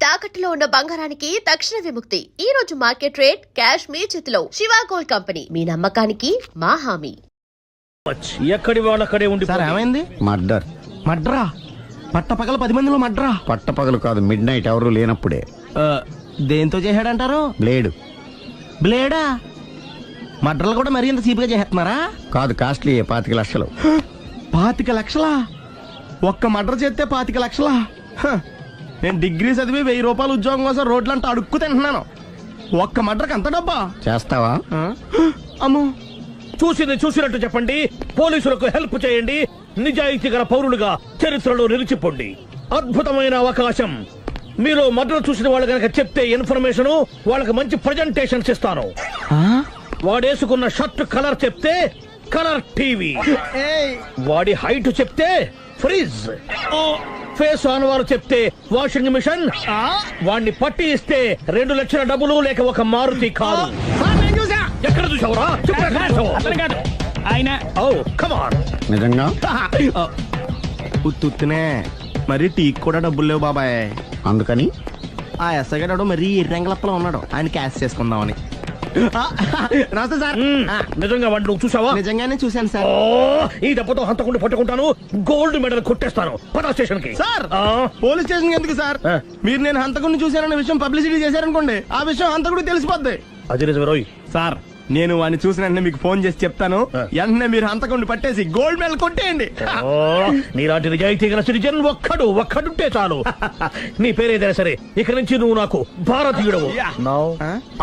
తాకట్టులో ఉన్న బంగారానికి తక్షణ విముక్తి. ఈ రోజు మార్కెట్ రేట్ క్యాష్ మీ చేతిలో. శివ గోల్డ్ కంపెనీ, మీ నమ్మకానికి మా హామీ. ఎక్కడి వాళ్ళక్కడే ఉండి సార్ ఏమైంది? మర్డర్. మడ్రా? పట్టపగల 10 మందిలో మడ్రా? పట్టపగలు కాదు, మిడ్ నైట్ ఎవరు లేనప్పుడే. దేంతో చేశాడంటారు? బ్లేడ్. బ్లేడా? మడ్రలు కూడా మరీ ఇంత సీపుగా చేస్తున్నారా? కాదు, కాస్ట్లీ 25 లక్షలు. 25 లక్షలా? ఒక్క మడ్ర చేస్తే 25 లక్షలా? నేను డిగ్రీ చదివి 1000 రూపాయలు ఉద్యోగం కోసం రోడ్లంతా అడుక్కు తింటున్నాను. ఒక్క మడ్రకు అంత డబ్బా? చేస్తావా? అమ్మో, చూసినట్టు చెప్పండి. పోలీసులకు హెల్ప్ చేయండి. నిజాయితీ గల పౌరులుగా చరిత్రలో నిలిచిపోండి. అద్భుతమైన అవకాశం. మీరు మర్డర్ చూసిన వాళ్ళు కనుక చెప్తే ఇన్ఫర్మేషన్, వాళ్ళకి మంచి ప్రజెంటేషన్స్ ఇస్తాను. వాడేసుకున్న షర్ట్ కలర్ చెప్తే కలర్ టీవీ, వాడి హైట్ చెప్తే ఫ్రిజ్, ఫేస్ ఆన్ వారు చెప్తే వాషింగ్ మిషన్, వాడిని పట్టి ఇస్తే 2 లక్షల డబ్బులు లేక ఒక మారుతి కారు. ఎక్కడ చూసావురా? ఆయన నిజంగా ఉత్తునే మరి టీకి కూడా డబ్బులు లేవు బాబాయ్. అందుకని ఆ ఎస్ఐ గారు మరీ ఎర్రంగలప్పలో ఉన్నాడు, ఆయన క్యాష్ చేసుకుందామని. నమస్తే సార్. నిజంగా వాడిని నువ్వు చూసావా? నిజంగానే చూశాను సార్. ఈ దెబ్బతో హంతకుండా పట్టుకుంటాను, గోల్డ్ మెడల్ కొట్టేస్తాను. పద స్టేషన్ కి. సార్, పోలీస్ స్టేషన్ ఎందుకు సార్? మీరు నేను హంతకుడిని చూశానన్న విషయం పబ్లిసిటీ చేశారనుకోండి, ఆ విషయం హంతకుడికి తెలిసిపోద్ది. అది నిజమే రోయ్. సార్, నేను వాడిని చూసిన వెంటనే మీకు ఫోన్ చేసి చెప్తాను. వెంటనే మీరు హంతకుడిని పట్టేసి గోల్డ్ మెడల్ కొట్టేయండి. నీలాంటి నిజాయితీ గల సిటిజన్ ఒక్కడుంటే చాలు. నీ పేరేదైనా సరే, ఇక నుంచి నువ్వు నాకు భారతీయుడవు,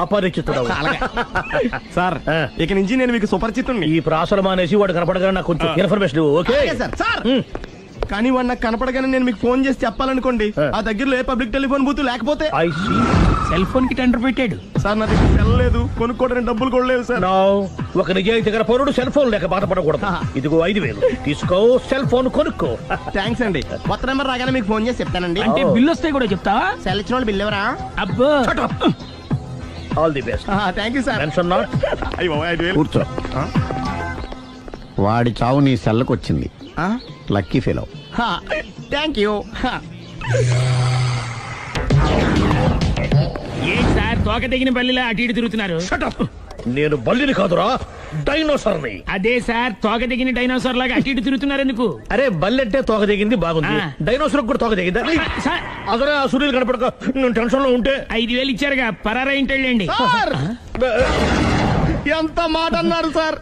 అపరిచితుడవు. సార్, ఇక నుంచి నేను మీకు సుపరిచితుడిని. ఈ ప్రాసలు మానేసి వాడు కనపడగానే నాకు కొంచెం ఇన్ఫర్మేషన్. Okay sir. కానీ వాడు నాకు కనపడగానే నేను మీకు ఫోన్ చేసి చెప్పాలనుకోండి, ఆ దగ్గరలో ఏ పబ్లిక్ టెలిఫోన్ బూత్ లేకపోతే. సెల్ ఫోన్ కి టెండర్ పెట్టాడు సార్. నా దగ్గర సెల్ లేదు, కొనుక్కోవడానికి డబ్బులు కూడా లేవు సార్. ఒక నిజాయితీ గల పౌరుడు సెల్ ఫోన్ లేక బాధపడకూడదు. ఇదిగో 5000 తీసుకో, సెల్ ఫోన్ కొనుక్కో. థ్యాంక్స్ అండి. కొత్త నెంబర్ రాగానే మీకు ఫోన్ చేసి చెప్తానండి. అంటే బిల్లు వస్తే కూడా చెప్తావా? సెల్ ఇచ్చిన వాళ్ళు బిల్ ఎవరా? అబ్బో, all the best. Thank you sir. Mention not. కూర్చో. వాడి చావు నీ సెల్లకు వచ్చింది. Lucky fellow. Thank you. ఏంటి సార్ తోక తెగిన బల్లిలా అటు ఇటు తిరుగుతున్నారు? నేను బల్లిని కాదురా, డైనోసార్ని. అదే సార్, తోక తెగిన డైనోసార్ లాగా అటు ఇటు తిరుగుతున్నారు ఎందుకు? అరే, బల్లెట్టే తోక దిగింది బాగుంది, డైనోసార్ కూడా తోక దిగిందా? అసలే ఆ సూర్యులు కనపడక నేను టెన్షన్ లో ఉంటే 5000 ఇచ్చారుగా, పరారా ఇంటండి. ఎంత మాట అన్నారు సార్?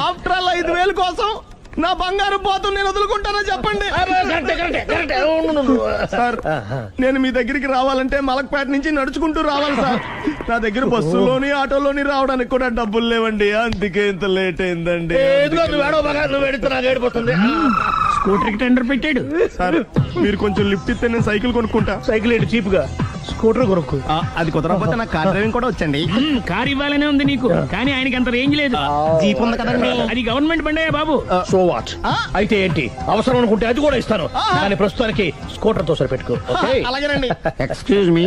ఆఫ్టర్ ఆల్ 5000 కోసం నా బంగారు పోతు నేను వదులుకుంటానని చెప్పండి సార్. నేను మీ దగ్గరికి రావాలంటే మలక్పేట నుంచి నడుచుకుంటూ రావాలి సార్. నా దగ్గర బస్సులోని ఆటోలోని రావడానికి కూడా డబ్బులు లేవండి, అందుకే ఇంత లేట్ అయిందండి. స్కూటర్ కి టెండర్ పెట్టాడు సార్. మీరు కొంచెం లిఫ్ట్ ఇస్తే నేను సైకిల్ కొనుక్కుంటా. సైకిల్ ఏంటి చీప్ గా, స్కూటర్ కొనుక్కో. అది కుదరకపోతే నాకు కార్ డ్రైవింగ్ కూడా వచ్చండి. కార్ ఇవ్వాలనే ఉంది నీకు, కానీ ఆయనకి అంత రేంజ్ లేదు. జీప్ ఉంది కదండి. అది గవర్నమెంట్ బండే బాబు. So what? అయితే ఏంటి, అవసరం అనుకుంటే అది కూడా ఇస్తాను, కానీ ప్రస్తుతానికి స్కూటర్ తో సరిపెట్టుకో. అలాగేనండి. ఎక్స్క్యూజ్ మీ,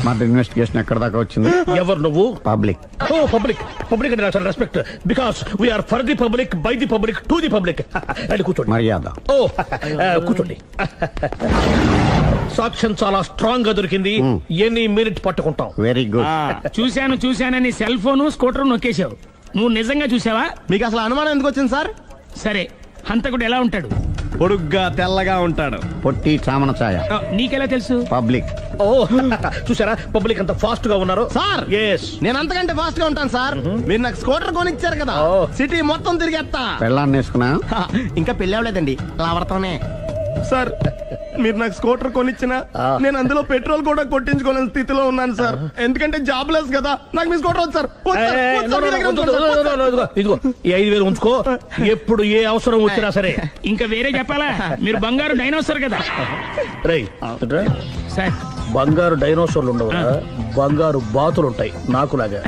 మర్డర్ ఇన్వెస్టిగేషన్ ఎక్కడ దాకా వచ్చింది? ఎవరు నువ్వు? పబ్లిక్. ఓ పబ్లిక్. పబ్లిక్ అంటే చాలా respect, because we are for the public, by the public, to the public. అది కూర్చోండి. మర్యాద. ఓ కూర్చోండి. సాక్ష్యం చాలా స్ట్రాంగ్ గా దొరికింది, ఎన్ని మినిట్ పట్టుకుంటాం. Very good. చూశానని సెల్ ఫోన్ స్కూటర్ నొక్కేశావు. నువ్వు నిజంగా చూసావా? మీకు అసలు అనుమానం ఎందుకు వచ్చింది సార్? సరే, హంతకుడు ఎలా ఉంటాడు? పొడుగ్గా తెల్లగా ఉంటాడు. పొట్టి చామన ఛాయ. నీకెలా తెలుసు? పబ్లిక్. ఓ చూసారా, పబ్లిక్ అంత ఫాస్ట్ గా ఉన్నారు సార్. నేను అంతకంటే ఫాస్ట్ గా ఉంటాను సార్. మీరు నాకు స్కూటర్ కొనిచ్చారు కదా, సిటీ మొత్తం తిరిగేస్తా. పెళ్ళాన్ని వేసుకున్నా? ఇంకా పెళ్లి అవ్వలేదండి, లావడతానే. సార్, మీరు నాకు స్కూటర్ కొనిచ్చిన నేను అందులో పెట్రోల్ కూడా కొట్టించుకోలేని స్థితిలో ఉన్నాను సార్. ఎందుకంటే జాబ్ లెస్ కదా, నాకు మీ స్కూటర్ వద్దు సార్. ఇదిగో ఈ 5000 ఉంచుకో, ఎప్పుడు ఏ అవసరం వచ్చినా సరే. ఇంకా వేరే చెప్పాలా? మీరు బంగారు డైనోసార్ కదా. రై సార్, బంగారు డైనోసార్లు ఉండవు, బంగారు బాతులు ఉంటాయి నాకులాగా.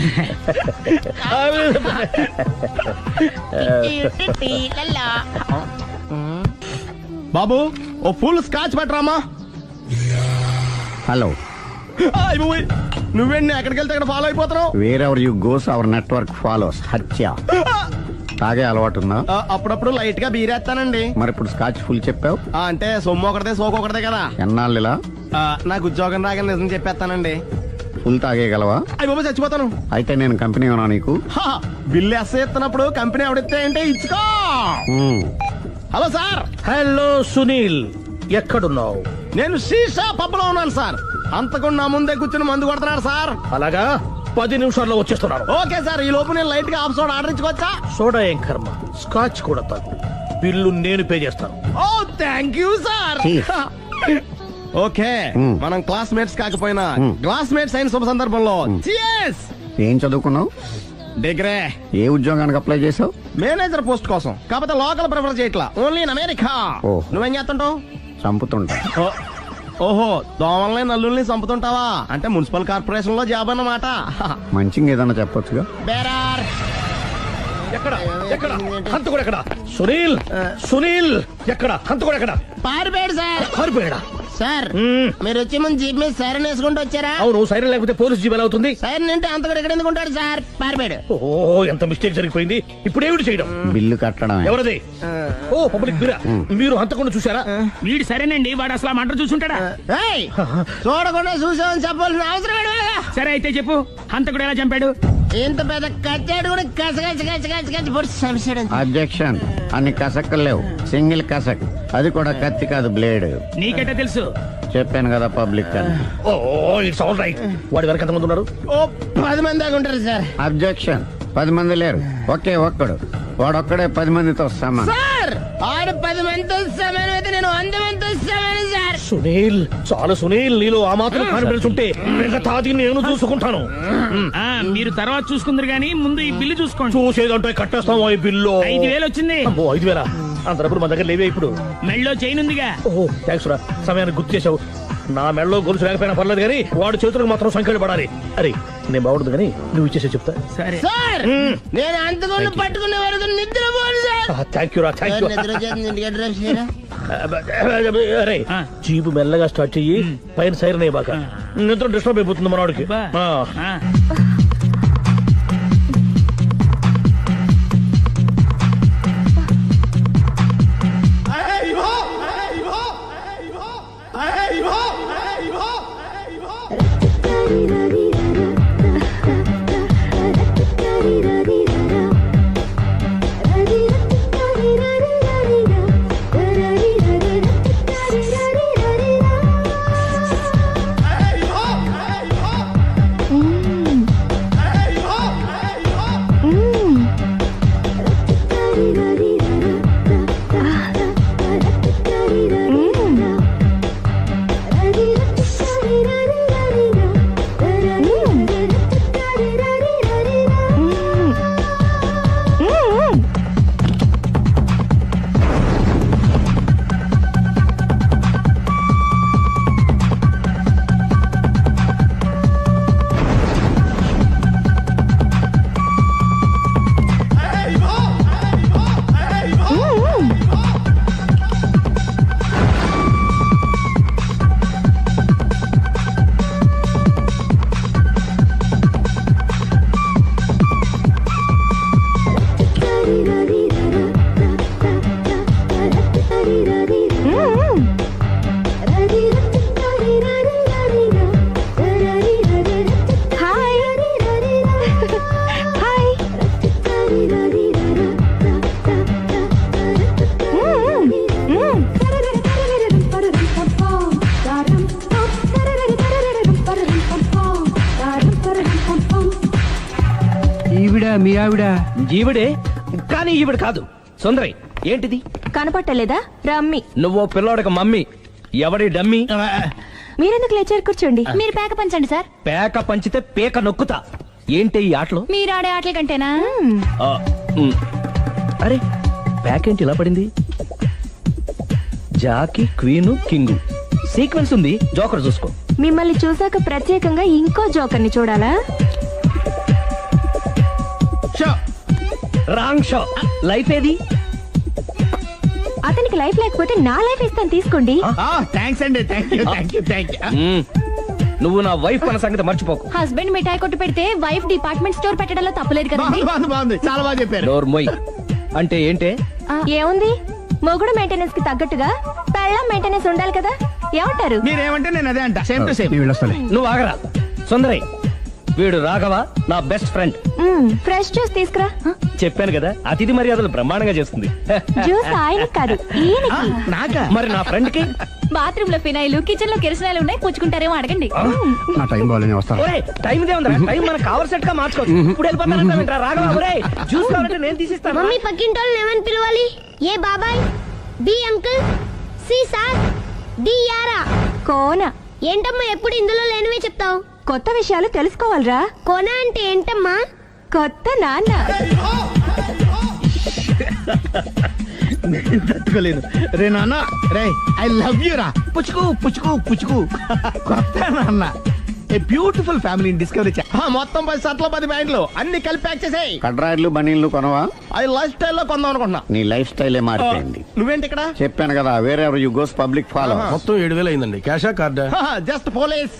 బాబు, ఓ ఫుల్ స్కాచ్ పట్టరామా. హలో. నువ్వేండి ఎక్కడికి వెళ్తే అక్కడ ఫాలో అయిపోతున్నావు? Wherever you goes our network follows. హత్య. తాగే అలవాటు ఉందా? అప్పుడప్పుడు లైట్ గా బీరేస్తానండి. మరి ఇప్పుడు స్కాచ్ ఫుల్ చెప్పావు అంటే సొమ్ము ఒకటిదే సోకు ఒకటిదే కదా. ఎన్నాళ్ళు ఇలా? నాకు ఉద్యోగం రాగానే నిజం చెప్పేస్తానండి. ఫుల్ తాగేయగలవా? అయ్యి బాబా చచ్చిపోతాను. అయితే నేను కంపెనీ ఉన్నా నీకు. హా, బిల్లు ఎత్తనప్పుడు కంపెనీ ఎవడితే అంటే ఇచ్చుకో. మ్మ్. హలో సార్, హలో సునీల్, ఎక్కడున్నావు? నేను శీషా పబ్లో ఉన్నాను సార్. అంతకుండా నా ముందే కూర్చుని మందు కొడుతున్నాడు సార్. అలాగా, 10 నిమిషాల్లో వచ్చేస్తున్నాను. ఓకే సార్, ఈ లోపు నేను లైట్ గా ఆఫ్ సోడా ఆర్డర్ ఇచ్చుకోవచ్చా? సోడా ఏం కర్మ, స్కాచ్ కూడా తాగు. బిల్లు నేను పే చేస్తాను. Oh thank you sir. Cheers. Okay, మ్మ్. మనం క్లాస్మేట్స్ కాకపోయినా మ్మ్. క్లాస్మేట్స్ అయిన శుభ సందర్భంలో Cheers! ఏం చదువుకున్నావు? డిగ్రీ ఏ ఉద్యోగానికి అప్లై చేసావు? మేనేజర్ పోస్ట్ కోసం, కాకపోతే లోకల్ ప్రిఫర్ చేయట్లా, ఓన్లీ ఇన్ అమెరికా. ఓ. నువ్వేం చేస్తుంటావు? చంపుతుంటా. ఓహో, దోమల్ని నల్లుల్ని చంపుతుంటావా? అంటే మున్సిపల్ కార్పొరేషన్ లో జాబ్ అన్నమాట. మంచిగా ఏదన్నా చెప్పొచ్చుగా. బేరార్. ఎక్కడ ఎక్కడ హంతకుడు ఎక్కడ? సునీల్, సునీల్ ఎక్కడ? హంతకుడు ఎక్కడ? పారిపోయాడు సార్. పారిపోయాడా? సార్, మీరు వచ్చే ముందు జీప్ మీద సైరన్ వేసుకుంటూ వచ్చారా? అవును, సైరన్ లేకపోతే పోలీస్ జీవన్ అవుతుంది. సైరన్ అంటే అంతకుడు ఎక్కడ ఎందుకు ఉంటాడు సార్? పారిపోయాడు. ఓ, ఎంత మిస్టేక్ జరిగిపోయింది. ఇప్పుడు ఏమిటి చేయడం? బిల్లు కట్టడమే. ఎవరది? ఓ, పబ్లిక్ మీరా? మీరు హంతకుండా చూసారా? వీడు సరేనండి, వాడు అసలు ఆ మంట చూసుంటాడా? ఏయ్, చూడకుండా చూసామని చెప్పాల్సిన అవసరం ఏంటి? సరే అయితే చెప్పు, హంతకుడు ఎలా చంపాడు? ఇంత పెద్ద కచ్చాడు కూడా కసగచ్చి పొడి సమస్యడు. అబ్జెక్షన్. అన్ని కసక్కలు లేవు, సింగిల్ కసక్. అది కూడా కత్తి కాదు, బ్లేడ్. నీకెట్టా తెలుసు? చెప్పాను కదా పబ్లిక్ అని. ఓ, ఇట్స్ ఆల్ రైట్. వాడి వరకు ఎంతమంది ఉన్నారు? ఓ 10 మంది దాకా ఉంటారు సార్. అబ్జెక్షన్. 10 మంది లేరు, ఒకే ఒక్కడు. వాడొక్కడే 10 మందితో సమానం. సార్, ఆడు 10 మందితో సమానం అయితే నేను 100 మందితో సమానం సార్. సునీల్, చాలా సునీల్, నీలో ఆ మాత్రం కాన్ఫిడెన్స్ ఉంటే మిగతాది నేను చూసుకుంటాను. ఆ, మీరు తర్వాత చూసుకుందరు గానీ ముందు ఈ బిల్లు చూసుకోండి. చూసేదంటే కట్టేస్తాం ఈ బిల్లు. 5,000 వచ్చింది. అమ్మో, 5,000? అంత డబ్బులు మా దగ్గర లేవే ఇప్పుడు. మెళ్ళో చైన్ ఉందిగా. ఓహో, థ్యాంక్స్ రా, సమయానికి గుర్తు చేసావు. నా మెడలో గొలుసు లేకపోయినా పర్లేదు కానీ వాడి చేతులకు మాత్రం సంఖ్యలు పడాలి. అరే, నేను బాగుంటుంది కానీ నువ్వు ఇచ్చేసే చెప్తా. సరే. సార్, నేను అంతకుండా పట్టుకునే వరకు నిద్రపోను సార్. థ్యాంక్ యూ రా, థ్యాంక్ యూ. నిద్ర చేస్తుంది, ఇంటికి అడ్రస్ చేయరా? అరే, ఆ. జీపు మెల్లగా స్టార్ట్ చెయ్యి, పైన సైరన్ అయ్యాక నిద్ర డిస్టర్బ్ అయిపోతుంది మనవాడికి. బా. ఆ. ఆ. మీ ఆవిడ ఈవిడే, కానీ ఈవిడ కాదు. సుందరి, ఏంటిది? కనపట్టలేదా? రమ్మి. నువ్వు పిల్లోడికి మమ్మీ. ఎవడి డమ్మీ? మీరెందుకు లేచారు? కూర్చోండి. మీరు పేక పంచండి సార్. పేక పంచితే పేక నొక్కుతా. ఏంటి ఈ ఆటలు? మీరు ఆడే ఆటల కంటేనా? ఆ, ఉమ్. అరే, పేక ఏంటి ఇలా పడింది? జాకి, క్వీను, కింగు సీక్వెన్స్ ఉంది. జోకర్ చూసుకో. మిమ్మల్ని చూసాక ప్రత్యేకంగా ఇంకో జోకర్ని చూడాలా? Wrong show. లైఫ్ ఏది? అతనికి లైఫ్ లేకపోతే నా లైఫ్ ఇస్తాను, తీసుకోండి. థ్యాంక్స్ అండి, thank you, thank you, thank you. Um. నువ్వు నా వైఫ్ మన సంగతి మర్చిపోకు. హస్బెండ్ మిఠాయి కొట్టు పెడితే వైఫ్ డిపార్ట్మెంట్ స్టోర్ పెట్టడంలో తప్పులేదు కదండి. బాగుంది, చాలా బాగా చెప్పారు. డోర్ మొయ్. అంటే ఏంటే? ఏముంది, మొగుడు మెయింటెనెన్స్ కి తగ్గట్టుగా పెళ్ళాం మెయింటెనెన్స్ ఉండాలి కదా. ఏమంటారు? మీరేమంటే నేను అదే అంట సేమ్ టు సేమ్. నేను వెళ్ళొస్తాలే. నువ్వు ఆగరా సుందరి. వీడు రాఘవ నా బెస్ట్ ఫ్రెండ్. ఫ్రెష్ జ్యూస్ తీసుకురా. చెప్పాను కదా అతిథి మర్యాదలు బ్రహ్మాండంగా చేస్తుంది. జ్యూస్ ఆయనకి కాదు ఈయనకి. నాకా? మరి నా ఫ్రెండ్ కి బాత్రూమ్ లో ఫినాయిల్, కిచెన్ లో కిరసనాయిలు ఉన్నాయి, పుచ్చుకుంటారేమో అడగండి. నా టైం బాగాలని వస్తాను. ఒరే టైం ఇదే ఉందా? టైం మనకు కావాల్సినట్టు గా మార్చుకోవచ్చు. ఇప్పుడు వెళ్ళిపోతానంటా రాఘవ. ఒరే జ్యూస్ కావాలంటే నేను తీసిస్తాను. మమ్మీ పక్కింటోళ్ళని ఏమని పిలవాలి? ఏ బాబాయ్, B uncle, C sir, D యారా. కోన. ఏంటమ్మా ఎప్పుడు ఇందులో లేనివే చెప్తావు? కొత్త విషయాలు తెలుసుకోవాలరా. కోన అంటే ఏంటమ్మా? కొత్త నాన్న. తట్టుకోలేదు రే నాన్న. రే ఐ లవ్ యూ రా. పుచ్చుకు పుచ్చుకు పుచ్చుకు. కొత్త నాన్న ఏ బ్యూటిఫుల్ ఫ్యామిలీని డిస్కవరీ చే. మొత్తం 10 షర్ట్లు 10 ప్యాంట్లు అన్ని కలిపి ప్యాక్ చేసేయ్. కడ్రాయిడ్లు బనీళ్లు కొనవా? అవి లైఫ్ స్టైల్లో కొందాం అనుకుంటున్నా. నీ లైఫ్ స్టైలే మారిపోయింది. నువ్వేంటి ఇక్కడ? చెప్పాను కదా, వేరే ఎవరు యు గోస్ పబ్లిక్ ఫాలో. మొత్తం 7,000 అయిందండి. క్యాషా కార్డా? Just police.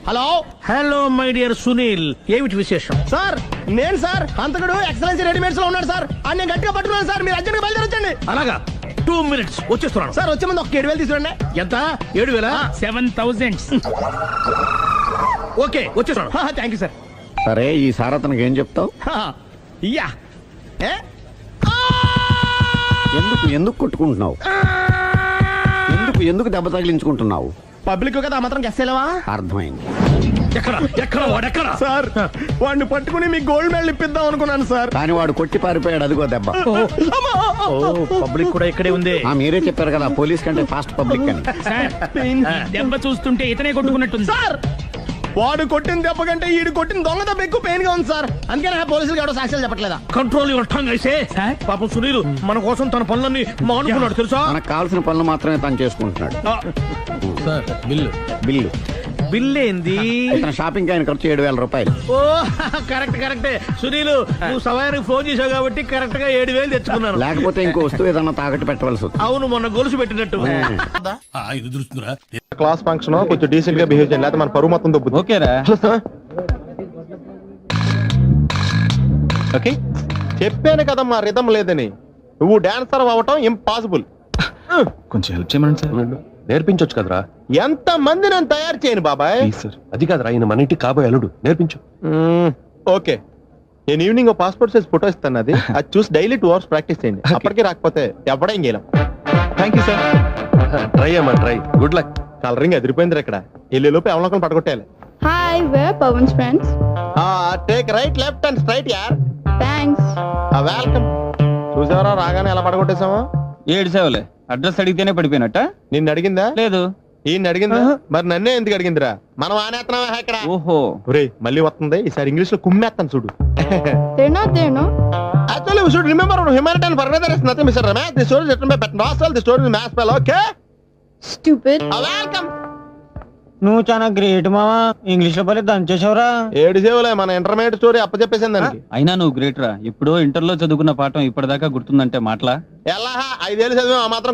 Hello hello my dear Sunil, ఏమిటి విశేషం? సార్, నేను సార్ అంతకుడు ఎక్సలెన్సీ రెడీమేడ్స్ లో ఉన్నాడు సార్. అని నేను గట్టిగా పట్టుకున్నాను సార్. మీరు అర్జెంట్గా బయలుదేరొచ్చండి. అలాగా 2 minutes వచ్చేస్తున్నాను. సార్ వచ్చే ముందు ఒక 7,000 తీసుకురండి. ఎంత? 7,000? 7,000. ఓకే వచ్చేస్తున్నాను. Thank you sir. సరే ఈ సార్ అతనికి ఏం చెప్తావు? ఇయ్యా ఏ? ఎందుకు ఎందుకు కొట్టుకుంటున్నావు? ఎందుకు దెబ్బ తగిలించుకుంటున్నావు? పబ్లిక్ కదా మాత్రం గెస్సేలేవా? అర్థమైంది. ఎక్కడ వాడెక్కడా? సార్ వాడిని పట్టుకుని మీకు గోల్డ్ మెడల్ ఇప్పిద్దాం అనుకున్నాను సార్. కానీ వాడు కొట్టి పారిపోయాడు, అదిగో దెబ్బ. పబ్లిక్ కూడా ఇక్కడే ఉంది. మీరే చెప్పారు కదా పోలీస్ కంటే ఫాస్ట్ పబ్లిక్ అని. సార్ దెబ్బ చూస్తుంటే ఇతనే కొట్టుకున్నట్టుంది. సార్ వాడు కొట్టిన దెబ్బ కంటే ఈడు కొట్టిన దొంగ దెబ్బ ఎక్కువ పెయిన్ గా ఉంది సార్. అందుకని పోలీసులు ఎవడో సాక్ష్యాలు చెప్పట్లేదా? కంట్రోల్ యువర్ టంగ్ అయితే. సార్? పాపం సునీల్ మన కోసం తన పనులన్నీ మానుకున్నాడు తెలుసా? మనకు కావాల్సిన పనులు మాత్రమే తను చేసుకుంటున్నాడు. Sir bill. బిల్ ఏంది? ఇతను షాపింగ్ ఆయన ఖర్చు 7,000 రూపాయలు. ఓ కరెక్టే సునీల్, నువ్వు సమయానికి ఫోన్ చేసావు కాబట్టి కరెక్ట్ గా 7,000 తెచ్చుకున్నాను. లేకపోతే ఇంకో వస్తువు ఏదన్నా తాకట్టు పెట్టవలసి వస్తుంది. అవును, మొన్న గొలుసు పెట్టినట్టు. క్లాస్ ఫంక్షన్ కొంచెం డీసెంట్ గా బిహేవ్ చేయాలి, లేకపోతే మన పరువు మొత్తం దొబ్బుతుంది. ఓకేరా? ఓకే చెప్పాను కదా మా రిథం లేదని. నువ్వు డాన్సర్ అవ్వటం ఇంపాసిబుల్. కొంచెం హెల్ప్ చేయమని సార్. నేర్పించొచ్చు కదరా. ఎంత మంది నేను తయారు చేయను బాబాయ్. సార్ అది కాదురా, ఆయన మన ఇంటికి కాబోయే అల్లుడు. నేర్పించు. ఓకే నేను ఈవినింగ్ పాస్పోర్ట్ సైజ్ ఫోటో ఇస్తాను. అది చూసి డైలీ 2 hours ప్రాక్టీస్ చేయండి. అప్పటికి రాకపోతే ఎవడేం చేయలేం. Thank you sir. ట్రై అమ్మా ట్రై. Good luck. కలరింగ్ అదిరిపోయింది ఇక్కడ. వెళ్ళే లోపు ఎవరినొకరు పడగొట్టాలి. Hi, where Pavan's friends. Take right left and straight యార్. థ్యాంక్స్. వెల్కమ్. చూసావరా రాగానే ఎలా పడగొట్టేసామో. 7 సేవలే. అడ్రస్ అడిగితేనే పడిపోయినట్ట? నిన్ను అడిగిందా? లేదు. ఈయన అడిగిందా? మరి నన్నే ఎందుకు అడిగిందిరా? మనం ఆనేస్తున్నావా ఇక్కడ? ఓహో ఒరేయ్ మళ్ళీ వస్తుంది ఈసారి ఇంగ్లీష్ లో కుమ్మేస్తాను చూడు. తేనో Actually, we should remember humanitarian further is nothing, Mr. Ramesh. The story is written by Patton Oswalt. The story is mass spell, okay? Stupid. Welcome. నువ్వు చాలా గ్రేట్ మావా. ఇంగ్లీష్ లో పని దంచేసావురా. 7 సేవలే మన ఇంటర్మీడియట్ స్టోరీ అప్పచెప్పేసింది దానికి. అయినా నువ్వు గ్రేట్ రా. ఇప్పుడు ఇంటర్ లో చదువుకున్న పాఠం ఇప్పటిదాకా గుర్తుందంటే మాటలా? ఎలా 5 ఏళ్ళు చదివాం ఆ మాత్రం